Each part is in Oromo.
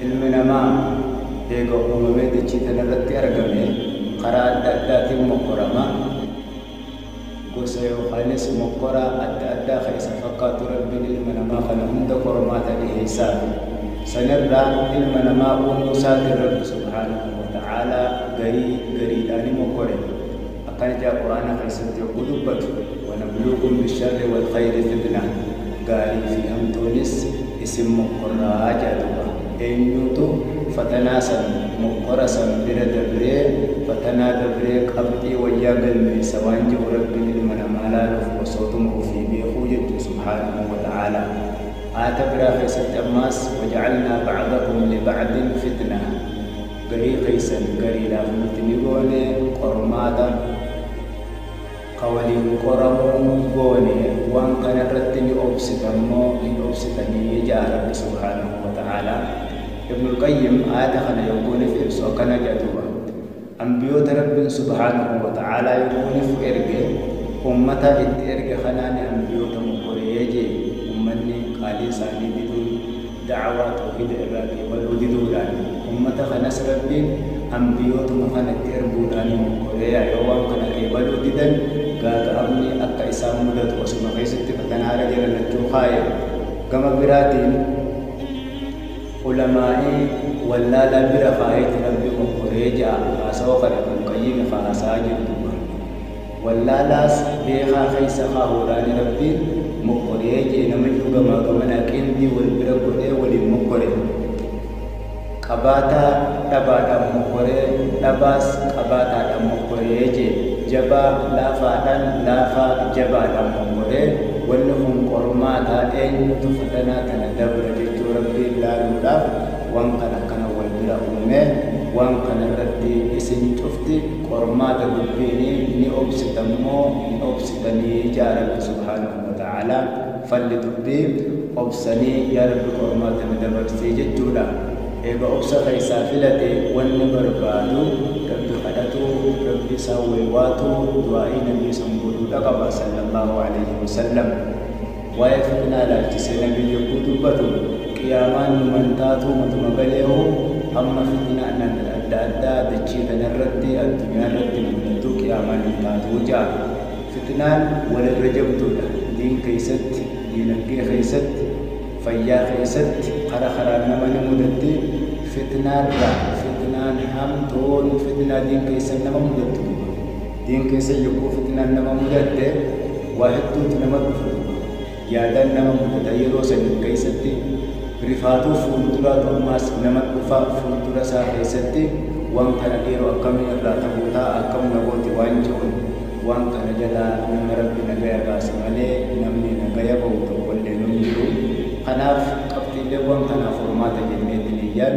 المنما يقوم بمدة تنرتي أرقمي قراءة أدات مقرمة قصي وخالص مقرى أدى خيس فقط رب المنما خلهم دقرمات الإحسان سنرى المنما ونسات الرب سبحانه وتعالى قري آني مقرم أكان جاء قرآن خيس يقلبت ونبلوكم بالشر والخير فتنة قال في أمتونس اسم مقرى جادوها eenyutu fatanaa san muqara san bira dabree fatanaa dabree qabxii wayyaa galmeessa waan jiru rabbiin ilma namaa laaluuf osootuma ofii beekuu jechuu subhaanahu wa ta'aalaa aata biraa keessatti ammaas wajacalnaa bacdakum libacdin fitna garii keeysan gariidhaaf nuti ni goone qormaata kawaliin qoramuu goone waan kana irratti ni obsitammoo ni obsitanii jaa rabbi subhaanahu wa ta'aalaa ابن القيم آية خنا يكون في سوكنا جاتوبا أنبياء رب سبحانه وتعالى يكون في إرجع أمتا إرجع خناني أنبياء مقريجي أمني قالي ساني بدون دعوة توحيد الرابي والودودان أمتا خناس ربين أنبياء مخنا تربودان مقريا يوم خنا كيبلو ديدن قال أمني أكا إسام مدد وسمع خيست فتنهار جل الجوخايا كما براتين علمائي ولا لا برفاية ربي مخرجا أسوق ابن القيم فأساجد ولا لاس بيخا خيس خاوران ربي مخرجا نمجو كما كمنا كندي والبرق والمخرج قباتا دباتا مخرج دباس قباتا مخرجا جبا لافا لافا جباتا مخرج ولهم قرماتا أين تفتنا تندبر جيتو ربي لا نولاف وان كان والبلا أمه وان كان ردي اسم تفتي قرماتا ربيني ني أبستمو ني أبستني جا رب سبحانه وتعالى فلتبدي أبسني يا رب قرماتا ندبر سيجد جولا إيبا أبسا خيسا فلتي ونبر بادو ربي خدتو ربي ساوي واتو دعائي نبي سنبولو لقبا صلى الله عليه وسلم ويفقنا لا تسي نبي يقود بدو قيامان من تاتو متمغليه أما فتنا أن الأدى دجيت نردي الدنيا ردي من دو قيامان تاتو جاء فتنان وللرجب دولا دين كيست دين القي خيست فيا خيست خرخرا نمن مدتي فتنان را فتنان حمدون فتنا دين كيست نمن مدتي دين كيست يقو فتنان نمن مدتي واحد دوت نمن مدتي يادان نما متديرو سن كيستي رفاتو فولترا توماس نما كفا فولترا سا كيستي وان كان ديرو اكمي راتبوتا اكم نبوتي وانجون وان كان جلا نما ربي نغيا باسمالي نمني نغيا بوتو ولي نمجو خناف قبتي لوان كان فرماتا جنيت ليان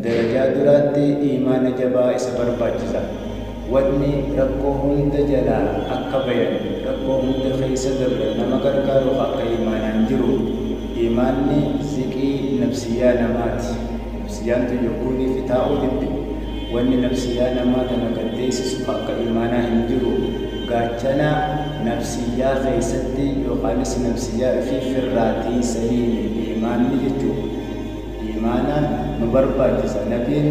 درجات دراتي ايمان جبا اسبر باجزا ودني ركوهم دجلا أكبر ركوهم دخيس دبر نما كركارو حق إيمان أنجرو إيماني زكي نفسيا نمات نفسيان تجكوني في تاو دبي ودني نفسيا نمات نقديس حق إيمان أنجرو قاتنا نفسيا خيستي يقانس نفسيا في فراتي سليم إيماني جتو إيمانا مبربا جزا نبين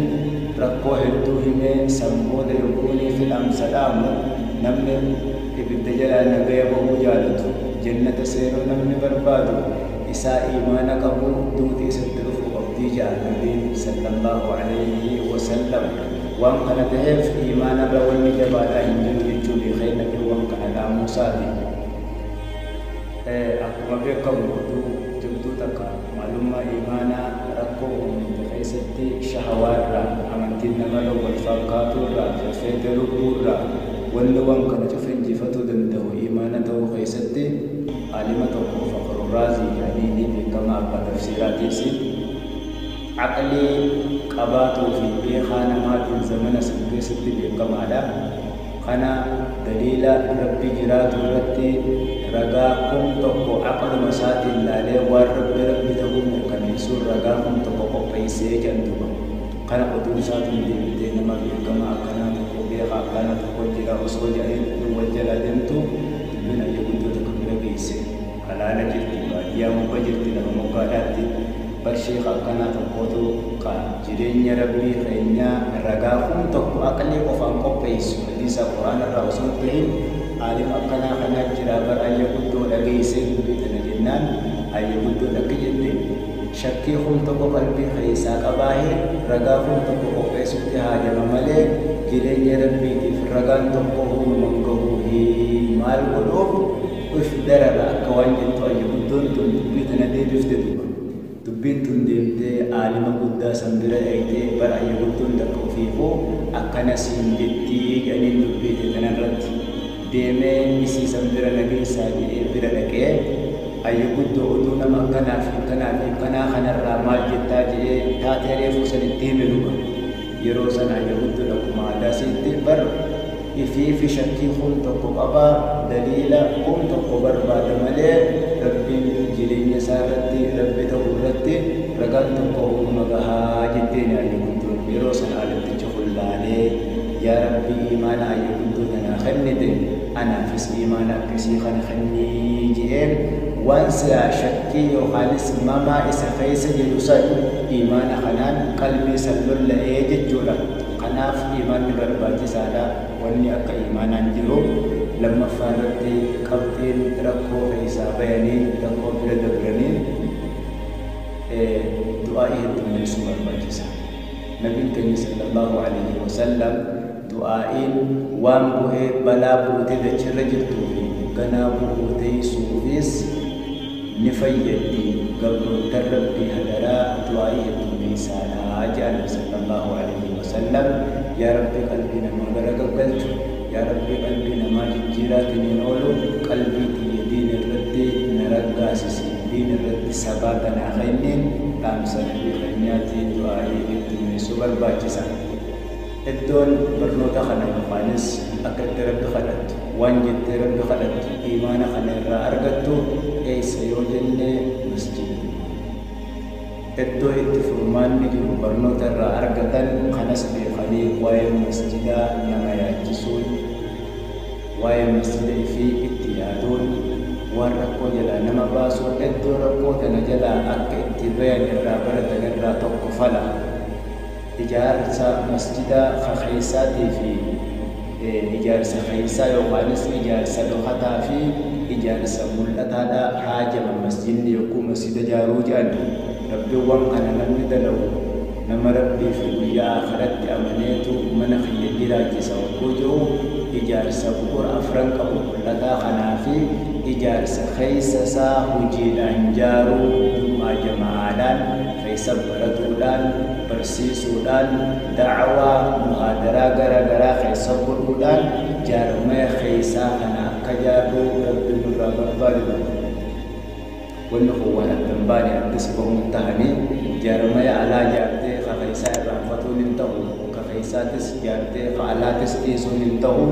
ركوه الدوهمين سمود يكوني في الأمسلام نمن ابتجلا نغيب وجالته جنة سير نمن بربادو إساء إيمان قبول دوتي سترف قبدي جاء النبي صلى الله عليه وسلم وان كان تهف إيمان بول جبالا هنجل يجو بخير نبي وان كان لا موسى أكما بكم ودو جبدو تكا معلومة إيمانا ركوه من تخيستي شهوات را أمانتين نمالو والفاقات را ففيت ربو را واللوان كان جفن جفتو دمده إيمانته خيستي عالمته فخر الرازي يعني بكما أبا تفسيراتي سي عقلي قباتو في بيخانا مات زمن سنكيستي بكما لا خنا دليل ربي جرات رتي رجاكم تقو عقل مسات الله ورب ربي تقوم كنيسور رجاكم تقو بيسي جندوبا خنا قدوسات من دين ما بكما كنا تقو بيخا كنا تقو جرا وسوج أيد وجلا جنتو من أيام تقو بيسي على نجد يا مبجر تلا مقالات برشيخ أكنا تقوتو جرين ربي خينيا رجاكم تقو أكلي قفان قبيس حديث القرآن الرسول تهين عالم أكنا خنا جرابر أن يقدو لغيسي بيتنا جنان أن يقدو لكي شكيهم تقو قلبي خيسا قباهي رجاكم تقو قبيس تهاجم ملك جرين ربي في الرجان تقوه منقوه مال قلوب وفدر أكوان جنتو أن يقدو بيتنا دي بفتدو dubbiin tun deemtee aalima guddaa sanbira eegtee bara ayya guddoon takka ofiifoo akkana siin jettii jedhanii dubbiite kanarratti deemee isii sanbira nageessaa jedhee bira dhaqee ayya guddoo oduu nama akkanaa fi kanaa kanarraa maal jettaa jedhee taatee reefuu sanitti hime luba yeroo sana ayya guddoo akkuma aadaa seettee bar ifii fi shakkii kun tokko qabaa daliila kun tokko barbaada malee rabbiin jireenya isaa irratti rabbi ta'uu irratti ragaan tokko humna gahaa jetteen ayya guddoo yeroo sana alatticha hullaalee yaa rabbi imaana ayya guddoo tanaa kennite anaafis imaana akkasii kana kennii jedheen waan silaa shakkii yookaanis mamaa isa keessa jedhu san imaana kanaan qalbii san lolla'ee jechuudha. Kanaaf imaanni barbaachisaadha. Wanni akka imaanaan jiru lammaffaa irratti qabxiin rakkoo keessaa bayanii rakkoo bira dabranii du'aa'ii heddummeessuu barbaachisa. Nabiin keenya sallallahu alaihi wasallam du'aa'iin waan bu'ee balaa buutee dachirra jirtuu fi ganaa buutee suufis ni fayyaddi. Gabroota rabbii hadaraa du'aa'ii heddummeessaadha jedhan sallallahu alaihi wasallam. يا ربي قلبي نما غرقلت يا ربي قلبي نما جيرات نولو قلبي دين الرد نرقاس دين الرد سباتنا خينين تامسن بخنياتي دعائي من سبر باجسا الدون برنوتا خنا فانس أكد رب خلت وانجت رب خلت إيمان خنا أرغتو أي سيودن مسجد iddoo itti furmaanni jiru barnoota irraa argatan kanas beekanii waa'ee masjidaa nama yaachisuun waa'ee masjidaa fi itti yaaduun waan rakkoo jalaa nama baasuun iddoo rakkoo tana jalaa akka itti bayan irraa baratan irraa tokko fala ijaarsa masjidaa keeysaatii fi ijaarsa keeysaa yookaanis ijaarsa dhokataa fi ijaarsa mul'ataadha haajama masjidni yokkuu masjida jaaruu jedhan rabbiiwwan kana namni dalagu nama rabbii fi guyyaa akhiratti amaneetu mana kiyya jiraachisa yokkuu jiru ijaarsa bu'uura afran qabu mul'ataa kanaa fi ijaarsa keeysa isaa hojiidhaan jaaruu dhimmaa jamaa'aadhaan keeysa baratuudhaan barsiisuudhaan da'awaa muhaadaraa garagaraa keessa godhuudhaan jaarmaya keeysaa kana akka jaaruu rabbi nurraa barbaadu wanni kun waan addan baane addis bahuun tahanii jaarmaya alaa jaartee ka keeysaa irraanfatuun hin ta'u ka keeysaatis jaartee ka alaatis dhiisuun hin ta'u.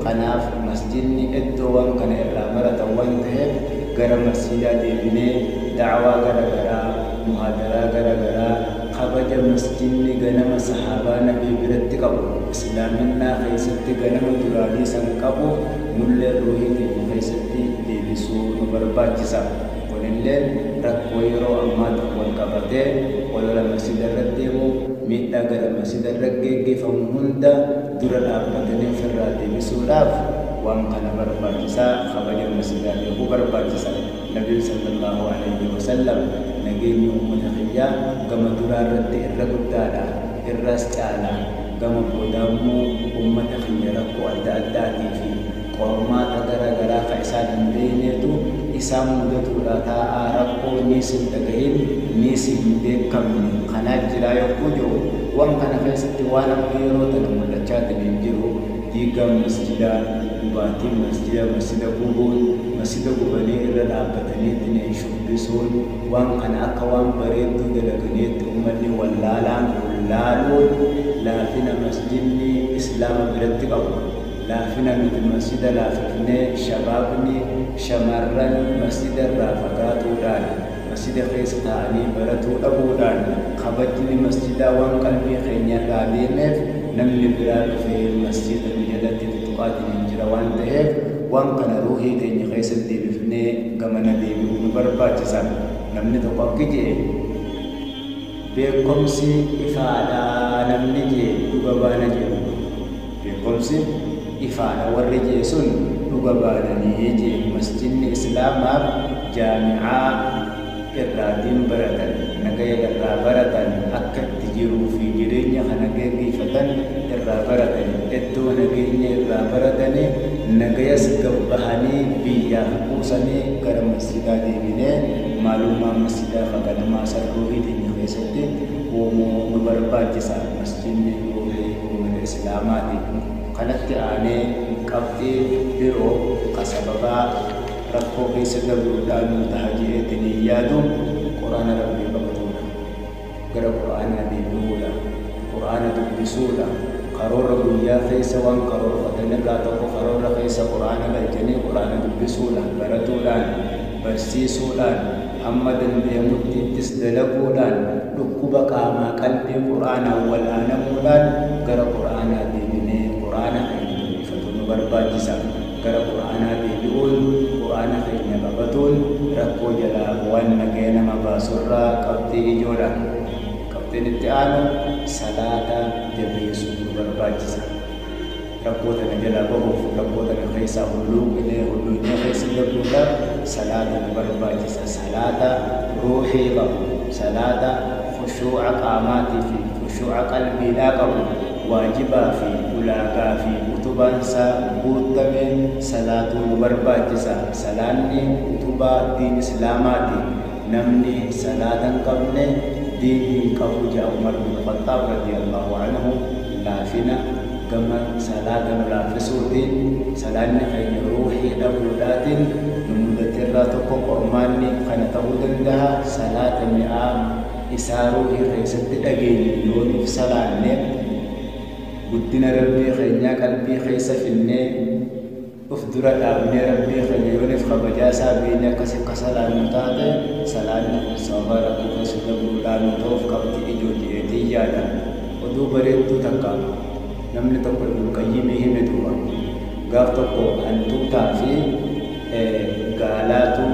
Kanaaf masjidni iddoo waan kana irraa baratan waan ta'eef gara masjidaa deebinee da'awaa garagaraa muhaadaraa garagaraa kabaja masjidni ganama sahaabaa nabii biratti qabu islaaminaa keessatti ganama duraanii san qabu nullee ruuhii keenya keessatti deebisuu nu barbaachisa. Kunilleen rakkoo yeroo ammaa wal qabatee walola masjida irratti deemu miidhaa gara masjida irratti geggeeffamu hunda dura dhaabbatanii ofirraa deebisuudhaaf waan kana barbaachisaa kabaja masjidaa beekuu barbaachisa. Nabiin sallallahu alaihi wasallam nageenyi uummata kiyyaa gama duraa irratti irra guddaadha irras caala gama boodaammoo uummata kiyya rakkoo adda addaatii fi qormaata garagaraa ka isaa dandeenyeetu isaan mudatuudha taa'aa rakkoo niis hin dhagahin niis hin beekamne kanaaf jiraa yokkuu jiru waan kana keessatti waan amma yeroo tana mul'achaatiin hin jiru diigaan masjidaa dhugaatiin masjida gubuun masjida gubanii irra dhaabbataniitiin hin shubbisuun waan kana akka waan bareedduu dalaganiitti uummanni wallaalaan laaluun laafina masjidni islaama biratti qabu. Laafina nuti masjida laafifnee shabaabni shamarran masjida irraa fagaatuudhaan masjida keessa taa'anii baratuu dhabuudhaan kabajni masjidaa waan qalbii keenya irraa deemeef namni biraa dhufee masjida jalatti tuqaatiin hin jira waan ta'eef waan kana ruuhii keenya keessatti deebifnee gamana deebi'uu nu barbaachisa. Namni tokko akka jedhe beekumsi ifaadha namni jee dhuga baana jedhu beekumsi ifaadha warri jee sun dhuga baananii jee masjidni islaamaaf jaami'aa irraatiin baratan nagaya irraa baratan akka itti jiruu fi jireenya kana geggeeffatan irraa baratan iddoo nageenya irraa baratanii nagayas gabbahanii biyyaaf buusanii gara masjidaa deebinee maalummaa masjidaa fakkaatamaa sarruu hidhinya keessatti uumuu nu barbaachisa masjidni uummata islaamaati kanatti aanee qabxii biroo kasababaa rakkoo keessa dabruudhaan nu ta'a jedhanii yaadu quraana rabbii qabatuudha gara quraanaa deebi'uudha quraana dubbisuudha karoora guyyaa keessa waan karoorfatan irraa tokko karoora keessa quraana galchanii quraana dubbisuudhaan baratuudhaan barsiisuudhaan hamma dandeemutti ittis dalaguudhaan dhukkuba qaamaa qalbii quraanaan wal'aanamuudhaan gara quraanaa deebinee quraana keenya dubbifatu nu barbaachisa gara quraanaa deebi'uun quraana keenya qabatuun rakkoo jalaa waan nagaya nama baasurraa qabxii ijoodha qabxiin itti aanu salaata jabeessuu nu barbaachisa rakkoo tana jalaa bahuuf rakkoo tana keessaa hulluuqinee keessa dabruudhaaf salaata nu barbaachisa salaata ruuxii qabu salaata khushuuca qaamaatii fi khushuuca qalbiidhaa qabu waajibaa fi ulaagaa fi utubaansa guutame salaatuu nu barbaachisa salaanni utubaa diin islaamaati namni salaatan qabne diin hin qabu jaa Umar bin Khattaab radiyallahu anhu laafina gama salaatan laafisuutiin salaanni keenya ruuxii dhabuudhaatiin nu mudatirraa tokko qormaanni kana ta'uu danda'a salaata mi'aa isaa ruuxii keessatti dhageenye yooniif salaanne guddina rabbii keenyaa qalbii keessa finnee uf dura dhaabnee rabbii keenya yooniif kabajaasaa beekne akkas akka salaannu taate salaanni kun sababa rakkoo keessa dabruudhaan nu ta'uuf qabxii ijoo jedheetii yaada oduu bareedduu takka namni tokko Ibnul Qayyim hime duuba gaaf tokko hantuutaa fi gaalaatu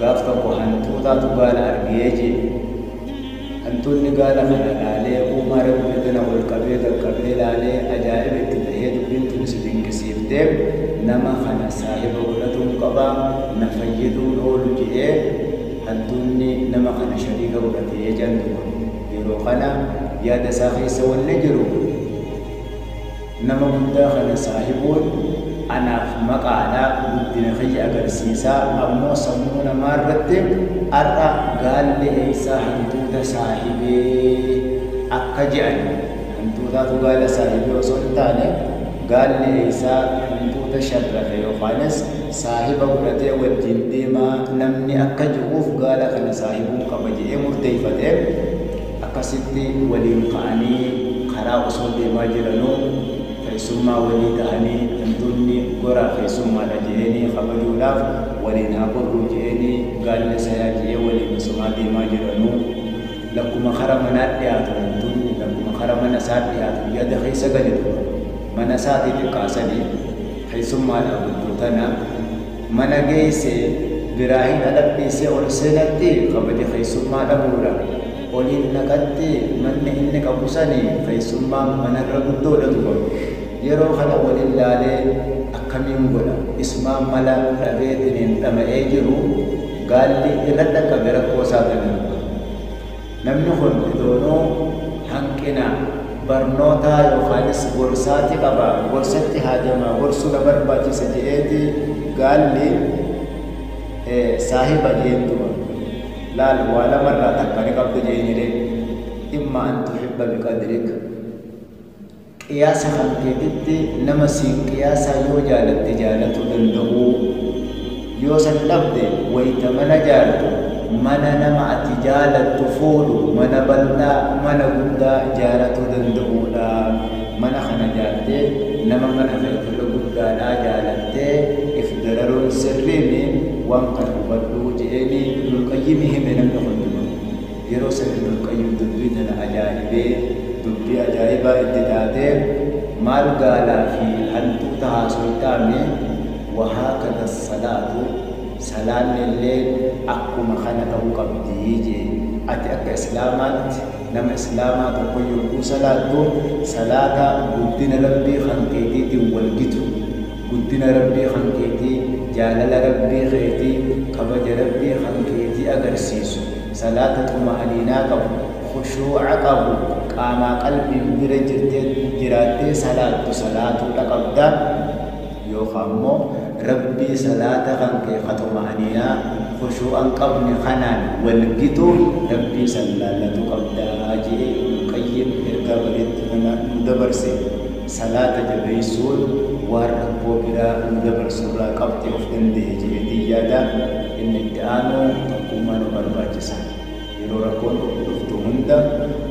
gaaf tokko hantuutaatu gaala argee jee hantuunni gaala kana laalee uumaa rabbii tana ol qabee qaqqabee laalee ajaa'iba itti ta'ee dubbiin tun si dinqisiiftee nama kana saahiba godhatuun qaba na fayyaduun oolu jedhee hantuunni nama kana shariika godhatee jantu yeroo kana yaada isaa keessa wanni jiru nama guddaa kana saahibuun anaaf maqaadhaa guddina kiyya agarsiisaa ammoo sammuu namaa irratti har'a gaalli eeysaa hantuuta saahibee akka je'an hantuutaatu gaala saahibee osoo hin taane gaalli eeysaa hantuuta sharrafe yookaanis saahiba godhatee wajjin deemaa namni akka jiruuf gaala kana saahibuun qaba jedhee murteeffatee akkasitti waliin ka'anii karaa osoo deemaa jiranuu keessummaa walii ta'anii hantuunni goraa keessummaadha jedhanii kabajuudhaaf waliin haa gorruu jedhanii gaalli sayaa jedhee waliin osumaa deemaa jiranuu lakkuma kara manaa dhiyaatu hantuunni lakkuma kara mana isaa dhiyaatu yaada keessa galetu mana isaatii xiqqaasanii keessummaadha guddootana mana geesse biraa hin adabbiisee ol seenatti kabaja keessummaa dhabuudha oliin naqatti manni inni qabu sanii keessummaa manarra guddoodha tuba yeroo kana waliin laalee akkamiin godha isumaan mala dhabeetiniin dhama'ee jiru gaalli irra dhaqqabe rakkoo isaa kana namni kun idoonoo hanqina barnootaa yookaanis gorsaati qaba gorsatti haajamaa gorsuu na barbaachisa jedheeti gaalli saahiba jeentuba laal waa lamarraa takkani qabdu jeenire imma an tuhibba biqadrik qiyaasa hankeetitti nama siin qiyaasaa yoo jaalatte jaalatuu danda'u yoo san dhabde wayita mana jaartu mana nama ati jaalattu fuudhu mana bal'aa mana guddaa jaalatuu danda'uudha mana kana jaartee nama mana feetirra guddaadhaa jaalattee if dararuun sirriimi waan kana hubadhuu jedhanii Ibnul Qayyim hime namni hunduma yeroo san Ibnul Qayyim dubbii tana ajaa'ibee dubbii ajaa'ibaa itti taatee maal gaalaa fi hantuuta haasoo taane wahaakada salaatu salaan illee akkuma kana ta'uu qabdi jee ati akka islaamaatti nama islaamaa tokko yogguu salaattu salaata guddina rabbii kan keetiitiin walgitu guddina rabbii kan keetii jaalala rabbii keetii kabaja rabbii kan keetii agarsiisu salaata tuma'aniinaa qabu khushuuca qabu qaamaa qalbiin bira jiraattee salaattu salaatuudha qabda yookaan immoo rabbii salaata kan kee tuma'aniinaa khushuu'an qabne kanaan walgitu rabbii salaallatu qabdaa jee qayyim ergaa bareetti kana nu dabarse salaata jabeessuun waan rakkoo biraa nu dabarsurraa qabxee of danda'e jedheetii yaada inni itti aanu tokkummaa nu barbaachisa yeroo rakkoon dhuftu hunda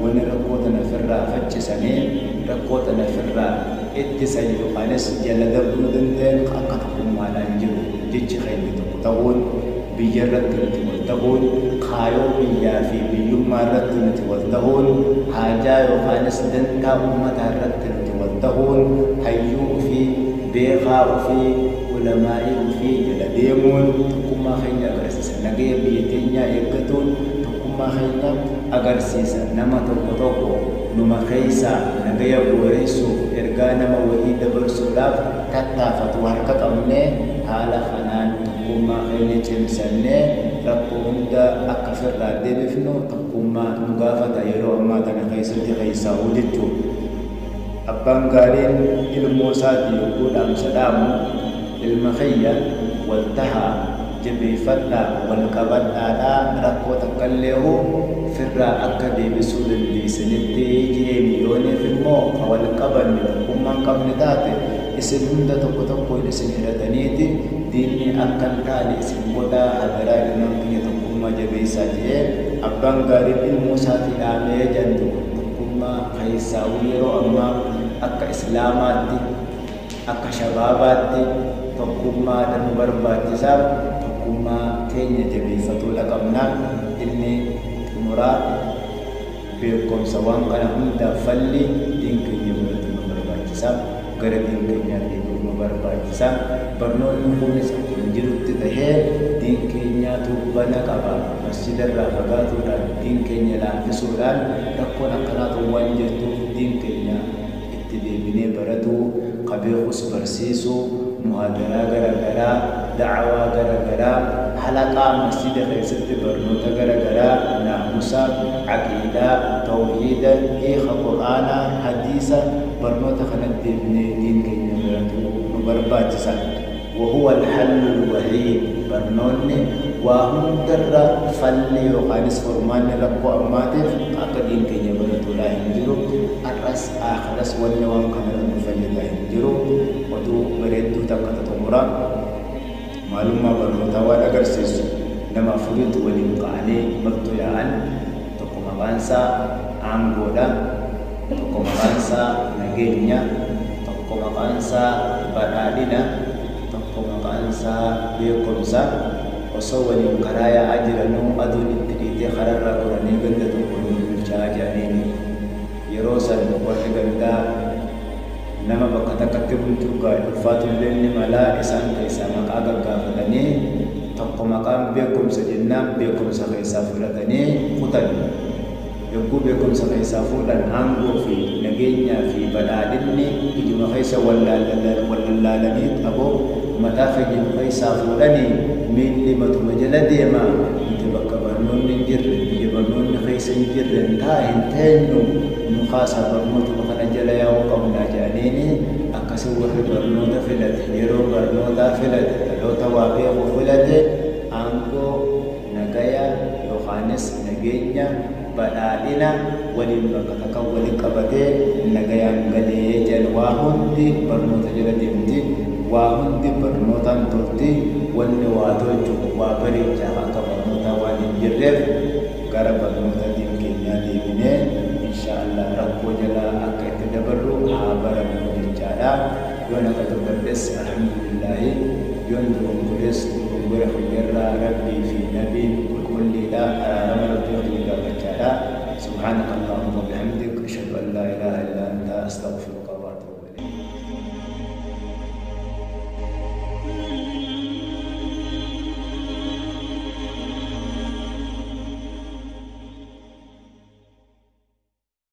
wanni rakkoo tana ofirraa faccisanii rakkoo tana ofirraa ittisan yookaanis jala darbuu danda'an akka tokkummaadhaan jiru jechi keenya tokko ta'uun biyya irratti nuti wal ta'uun kaayoo biyyaa fi biyyummaa irratti nuti wal ta'uun haajaa yookaanis dantaa uummataa irratti nuti wal ta'uun hayyuu ofii beekaa ofii ulamaa'ii ofii jala deemuun tokkummaa keenya agarsiisa nagaya biyya keenyaa eeggatuun tokkummaa keenya agarsiisa nama tokko numa keessaa nagaya booreessuuf ergaa nama wahii dabarsuudhaaf tattaafatu harka qabnee haala kanaan tokkummaa keenya cimsannee rakkoo hunda akka ofirraa deebifnu tokkummaa nu gaafata yeroo ammaa kana keessatti keessaa hojjechuu abbaan gaariin ilmoo isaatii yogguu dhaamsa dhaamu ilma kiyya wal tahaa jabeeffadhaa wal qabadhaadhaa rakkoo takkallee ofirraa akka deebisuu dandeessanitti jeen yooniif immoo wal qabanne tokkummaan qabne taate isin hunda tokkoon isin hidhataniiti diinni akka hin taane isin godhaa hadaraa ilmaan kiyya tokkummaa jabeessaa jee abbaan gaariin ilmoo isaatii dhaamee jantu tokkummaa keessaa yeroo ammaa akka islaamaatti akka shabaabaatti tokkummaadhaan nu barbaachisaaf tokkummaa keenya jabeeffatuudha qabna inni xumuraa beekumsa waan kana hundaaf falli diin keenya biratti nu barbaachisaaf gara diin keenyaa deebi'uu nu barbaachisa barnoonni kunis akkuma jirutti tahee diin keenyaatu bana qaba masjidarraa fagaatuudhaan diin keenya laaffisuudhaan rakkoon akkanaatu waan jirtuuf diin keenya itti deebinee baratu qabeekus barsiisuu muhaadaraa garagaraa da'awaa garagaraa halaqaa masjida keessatti barnoota garagaraa naamusa aqiidaa tawhiida hiika qur'aanaa hadiisa barnoota kanatti deebinee diin keenya baratu nu barbaachisa وهو الحل الوحيد برنوني وهم درا فلي وقانس فرمان ربو أماتف أكدين كي يبرتو لا ينجرو الرس آخرس والنوام كمرا مفلي لا ينجرو ودو بريدو تبقى تطمرا معلومة برنوتا وانا قرسيس نما فريد ولنقاني مبتلعان تقوم بانسا عمبودا تقوم بانسا نجينيا تقوم بانسا بدادنا maqaansa beekumsa osoo waliin karaaya ajiranuu aduun itti dhiitee kararraa qoranii ganda tokko bulchaa jedhaniini yeroo san warri gandaa nama bakka takkatti bulchuugaa ulfaatullee ni malaa isaan keessaa maqaa gaggaafatanii tokko maqaan beekumsa jennaan beekumsa keessaa fudhatanii kutan yogguu beekumsa keessaa fuudhan aangoo fi nageenyaa fi badhaadhinni ijuma keessa wallaalanii dhaboo mataa fayyadu keessaa fuudhanii miilli matuma jala deemaa inti bakka barnoonni hin jirre biyya barnoonni keessa hin jirre hin teenyu nu kaasaa barnootuma kana jala yaa'uu qabnaa jedhaniini akkasii warri barnoota filate yeroo barnootaa filate dhaloota waa beeku filate aangoo nagaya yookaanis nageenya badhaadhina waliin bakka takka waliin qabatee nagayaan galee jedhan waa hundi barnoota jala deemti waa hundi barnootaan turti wanni waa tolchu waa bareechaa akka barnootaa waan hin jirreef gara barnoota diin keenyaa deebinee inshaallah rakkoo jalaa akka itti dabarru haa barannu jechaadha yoon akka dubbadhes alhamdulillahi yoon dugungurees dugungura fayyarraa rabbii fi nabiin qulqulliidha araarama rabbii waliin gaafachaadha subhaanaka allahumma wa bihamdik ashhadu an laa ilaaha